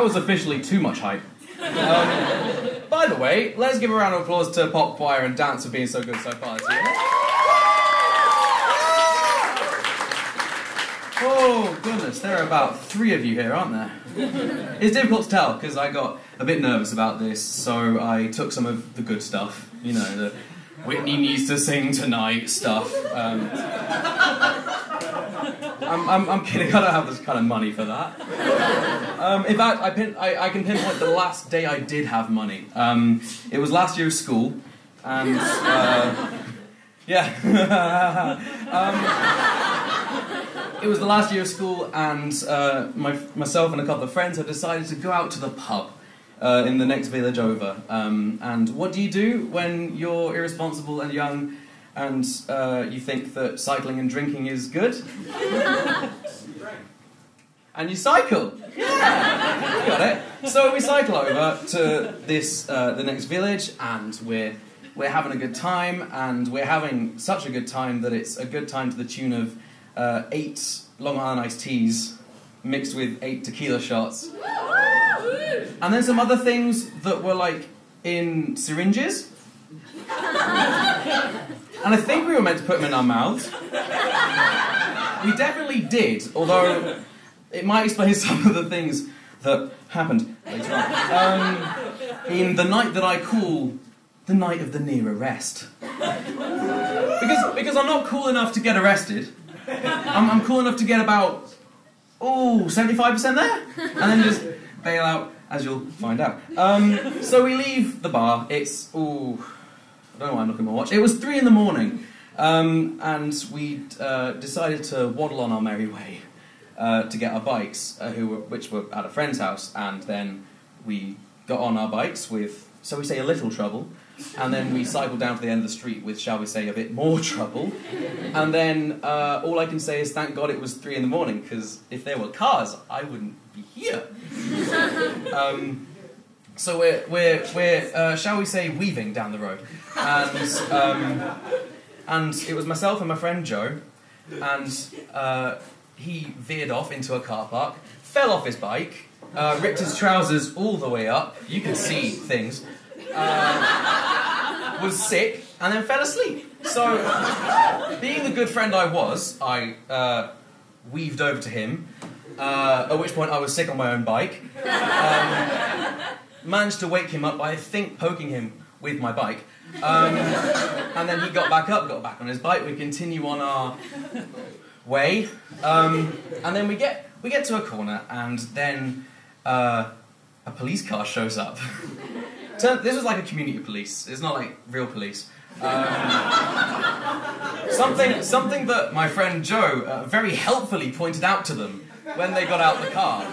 that was officially too much hype. By the way, let's give a round of applause to ENPopChoir and Dance for being so good so far this year. Oh, goodness, there are about 3 of you here, aren't there? It's difficult to tell, because I got a bit nervous about this, so I took some of the good stuff. You know, the Whitney needs to sing tonight stuff. I'm kidding, I don't have this kind of money for that. In fact, I can pinpoint the last day I did have money. It was last year's school, and yeah. It was the last year of school, and myself and a couple of friends had decided to go out to the pub in the next village over. And what do you do when you're irresponsible and young and you think that cycling and drinking is good? And you cycle. Yeah, you got it. So we cycle over to this the next village, and we're having a good time, and we're having such a good time that it's a good time to the tune of 8 Long Island iced teas mixed with 8 tequila shots. And then some other things that were like in syringes. And I think we were meant to put them in our mouths. We definitely did, although it might explain some of the things that happened later on. In the night that I call the night of the near arrest. Because I'm not cool enough to get arrested. I'm cool enough to get about, 75% there, and then just bail out, as you'll find out. So we leave the bar. It's, I don't know why I'm looking at my watch. It was 3 in the morning, and we decided to waddle on our merry way to get our bikes, which were at a friend's house, and then we got on our bikes with, so we say, a little trouble. And then we cycled down to the end of the street with, shall we say, a bit more trouble. And then all I can say is thank God it was 3 in the morning, because if there were cars, I wouldn't be here. So we're shall we say, weaving down the road. And it was myself and my friend Joe, and he veered off into a car park, fell off his bike, ripped his trousers all the way up, you can see things, was sick, and then fell asleep. So, being the good friend I was, I weaved over to him, at which point I was sick on my own bike, managed to wake him up by, I think, poking him with my bike, and then he got back up, got back on his bike, we continue on our way, and then we get to a corner, and then a police car shows up. This was like a community police. It's not like real police. Something that my friend Joe very helpfully pointed out to them when they got out the car.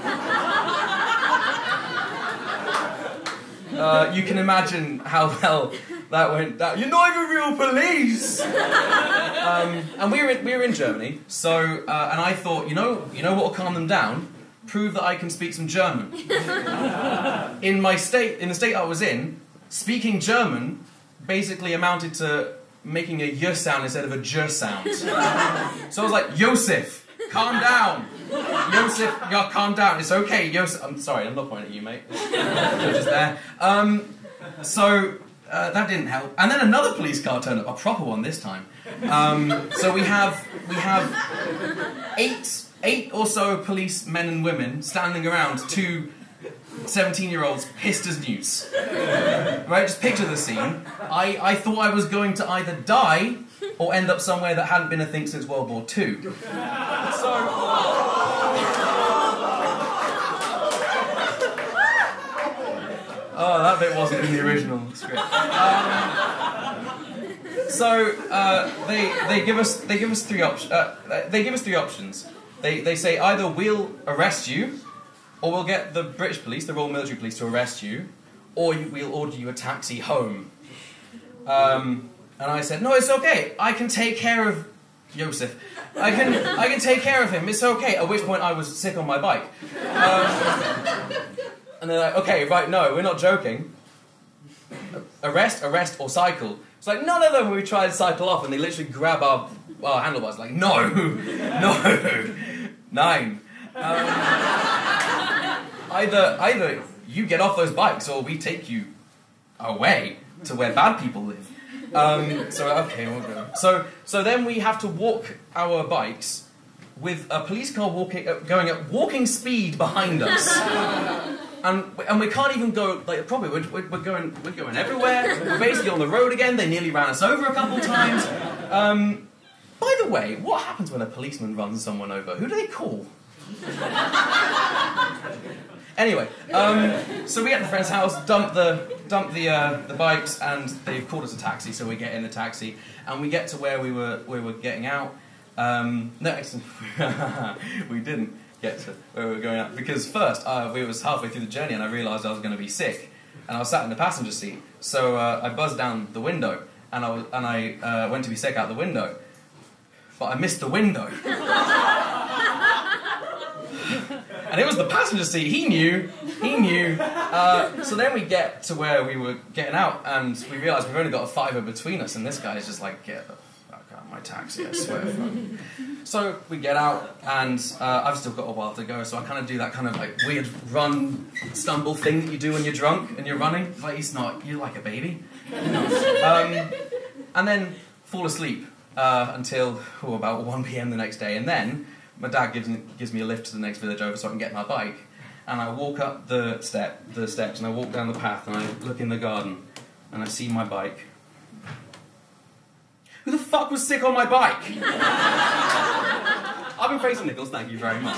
You can imagine how well that went down. You're not even real police. And we were in Germany. So and I thought, you know what will calm them down? Prove that I can speak some German. In the state I was in, speaking German basically amounted to making a y sound instead of a j sound. So I was like, Josef, calm down. Josef, yeah, calm down. It's okay, Josef. I'm sorry, I'm not pointing at you, mate. You're just there. So that didn't help. And then another police car turned up, a proper one this time. So we have 8 or so police men and women standing around 2 17-year-olds pissed as newts. Right, just picture the scene. I thought I was going to either die or end up somewhere that hadn't been a thing since World War II. Oh, that bit wasn't in the original script. They give us 3 options. They give us 3 options. They say either we'll arrest you, or we'll get the British police, the Royal Military Police, to arrest you, or we'll order you a taxi home. And I said, no, it's okay. I can take care of Josef. I can take care of him. It's okay. At which point I was sick on my bike. And they're like, okay, right, no, we're not joking. Arrest, or cycle. It's like, none of them we try to cycle off, and they literally grab our handlebars, like, no, 9. either you get off those bikes or we take you away to where bad people live. So okay, we'll go. So then we have to walk our bikes with a police car going at walking speed behind us, and we can't even go like properly. We're going everywhere. We're basically on the road again. They nearly ran us over a couple times. By the way, what happens when a policeman runs someone over? Who do they call? Anyway, so we get to the friend's house, dump the bikes, and they've called us a taxi. So we get in the taxi, and we get to where we were getting out. No, actually, we didn't get to where we were going out because first we was halfway through the journey, and I realised I was going to be sick, and I was sat in the passenger seat. So I buzzed down the window, and I went to be sick out the window, but I missed the window. And it was the passenger seat. He knew. So then we get to where we were getting out, and we realised we've only got a fiver between us, and this guy is just like, get the fuck out of my taxi, I swear. So we get out, and I've still got a while to go, so I kind of do that kind of like weird run, stumble thing that you do when you're drunk and you're running. Like, you're like a baby. And then fall asleep until about 1 p.m. the next day, and then my dad gives me a lift to the next village over so I can get my bike, and I walk up the steps, and I walk down the path, and I look in the garden, and I see my bike. Who the fuck was sick on my bike? I've been Fraser Nickolls, thank you very much.